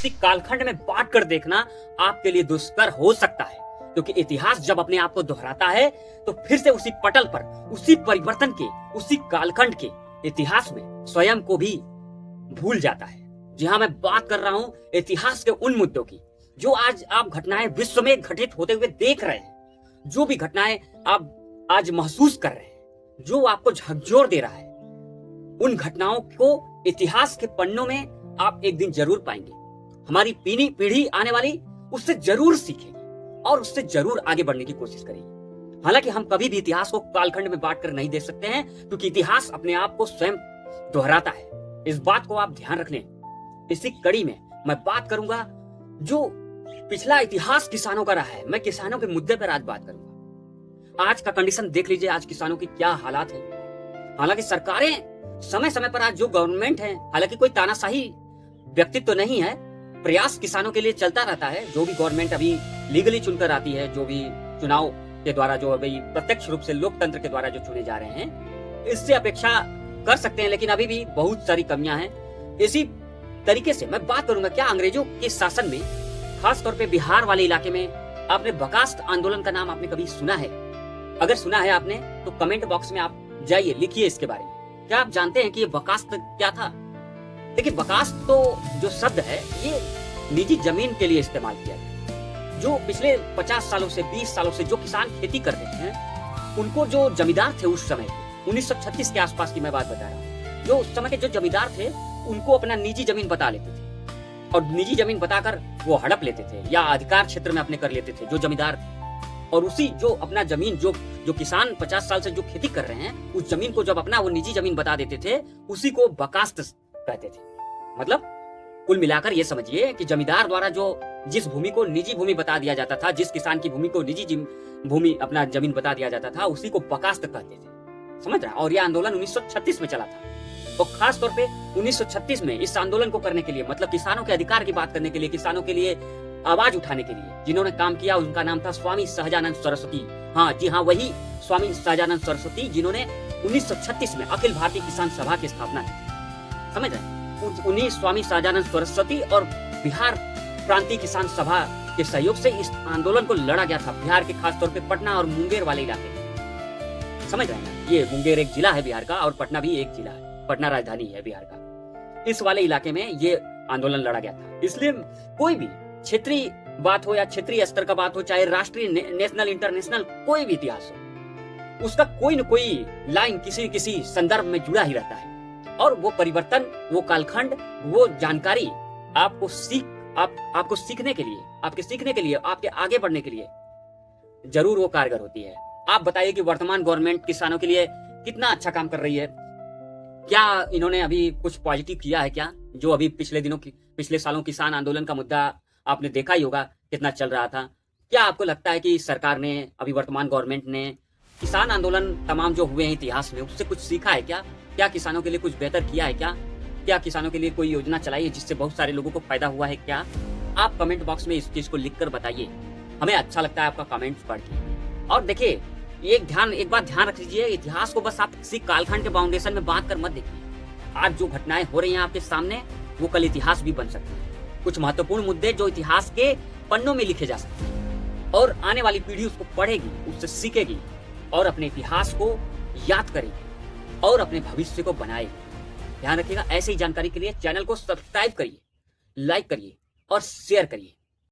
उसी कालखंड में बांट कर देखना आपके लिए दुष्कर हो सकता है, क्योंकि इतिहास जब अपने आप को दोहराता है तो फिर से उसी पटल पर, उसी परिवर्तन के, उसी कालखंड के इतिहास में स्वयं को भी भूल जाता है। जी हाँ, मैं बात कर रहा हूं इतिहास के उन मुद्दों की जो आज आप घटनाएं विश्व में घटित होते हुए देख रहे हैं, जो भी घटनाएं आप आज महसूस कर रहे हैं, जो आपको झकझोर दे रहा है, उन घटनाओं को इतिहास के पन्नों में आप एक दिन जरूर पाएंगे। हमारी पीढ़ी आने वाली उससे जरूर सीखेगी और उससे जरूर आगे बढ़ने की कोशिश करेगी। हालांकि हम कभी भी इतिहास को कालखंड में बांट कर नहीं देख सकते हैं, क्योंकि इतिहास अपने आप को स्वयं दोहराता है। इस बात को आप ध्यान रख लें। इसी कड़ी में मैं बात करूंगा जो पिछला इतिहास किसानों का रहा है। मैं किसानों के मुद्दे पर आज बात करूंगा। आज का कंडीशन देख लीजिए, आज किसानों की क्या हालात है। हालांकि सरकारें समय समय पर, आज जो गवर्नमेंट है, हालांकि कोई तानाशाही व्यक्तित्व तो नहीं है, प्रयास किसानों के लिए चलता रहता है। जो भी गवर्नमेंट अभी लीगली चुनकर आती है, जो भी चुनाव के द्वारा, जो अभी प्रत्यक्ष रूप से लोकतंत्र के द्वारा जो चुने जा रहे हैं, इससे अपेक्षा कर सकते हैं, लेकिन अभी भी बहुत सारी कमियां हैं। इसी तरीके से मैं बात करूंगा, क्या अंग्रेजों के शासन में, खासतौर पे बिहार वाले इलाके में, आपने बकास्त आंदोलन का नाम आपने कभी सुना है? अगर सुना है आपने तो कमेंट बॉक्स में आप जाइए, लिखिए इसके बारे में। क्या आप जानते हैं कि ये बकास्त क्या था? देखिए, बकास्त तो जो शब्द है ये निजी जमीन के लिए इस्तेमाल किया गया। जो पिछले 50 सालों से 20 सालों से जो किसान खेती करते हैं, उनको जो जमींदार थे उस समय 1936 के आसपास की मैं बात बता रहा हूँ, जो उस समय के जो जमींदार थे उनको अपना निजी जमीन बता लेते थे और निजी जमीन बताकर वो हड़प लेते थे या अधिकार क्षेत्र में अपने कर लेते थे जो जमींदार। और उसी जो अपना जमीन, जो किसान 50 साल से जो खेती कर रहे हैं, उस जमीन को जब अपना वो निजी जमीन बता देते थे, उसी को बकास्त कहते थे। मतलब कुल मिलाकर ये समझिए कि जमींदार द्वारा जो जिस भूमि को निजी भूमि बता दिया जाता था, जिस किसान की भूमि को निजी भूमि अपना जमीन बता दिया जाता था, उसी को बकास्त कहते थे। समझ रहा? और यह आंदोलन 1936 में चला था। और खास तौर पे 1936 में इस आंदोलन को करने के लिए, मतलब किसानों के अधिकार की बात करने के लिए, किसानों के लिए आवाज उठाने के लिए जिन्होंने काम किया, उनका नाम था स्वामी सहजानंद सरस्वती। हाँ जी हाँ, वही स्वामी सहजानंद सरस्वती जिन्होंने 1936 में अखिल भारतीय किसान सभा की स्थापना की। समझ रहे? उन्हीं स्वामी सहजानंद सरस्वती और बिहार प्रांतीय किसान सभा के सहयोग से इस आंदोलन को लड़ा गया था। बिहार के खासतौर पे पटना और मुंगेर वाले इलाके में। समझ रहे हैं? ये मुंगेर एक जिला है बिहार का और पटना भी एक जिला है, पटना राजधानी है बिहार का। इस वाले इलाके में ये आंदोलन लड़ा गया था। इसलिए कोई भी क्षेत्रीय बात हो या क्षेत्रीय स्तर का बात हो, चाहे राष्ट्रीय, नेशनल, इंटरनेशनल, कोई भी इतिहास हो, उसका कोई न कोई लाइन किसी किसी संदर्भ में जुड़ा ही रहता है। और वो परिवर्तन, वो कालखंड, वो जानकारी आपको आपको सीखने के लिए, आपके आगे बढ़ने के लिए जरूर वो कारगर होती है। आप बताइए कि वर्तमान गवर्नमेंट किसानों के लिए कितना अच्छा काम कर रही है। क्या इन्होंने अभी कुछ पॉजिटिव किया है क्या? जो अभी पिछले सालों किसान आंदोलन का मुद्दा आपने देखा ही होगा कितना चल रहा था। क्या आपको लगता है कि सरकार ने, अभी वर्तमान गवर्नमेंट ने किसान आंदोलन तमाम जो हुए हैं इतिहास में, उससे कुछ सीखा है क्या? क्या किसानों के लिए कुछ बेहतर किया है क्या? क्या किसानों के लिए कोई योजना चलाई है जिससे बहुत सारे लोगों को फायदा हुआ है क्या? आप कमेंट बॉक्स में इस चीज को लिखकर बताइए। हमें अच्छा लगता है आपका कमेंट पढ़ के। और देखिए, एक बात ध्यान रख लीजिए, इतिहास को बस आप किसी कालखंड के बाउंडेशन में बात कर मत देखिए। आज जो घटनाएं हो रही हैं आपके सामने, वो कल इतिहास भी बन सकती है। कुछ महत्वपूर्ण मुद्दे जो इतिहास के पन्नों में लिखे जा सकते हैं और आने वाली पीढ़ी उसको पढ़ेगी, उससे सीखेगी और अपने इतिहास को याद करेगी और अपने भविष्य को बनाएगी। ध्यान रखिएगा, ऐसी जानकारी के लिए चैनल को सब्सक्राइब करिए, लाइक करिए और शेयर करिए।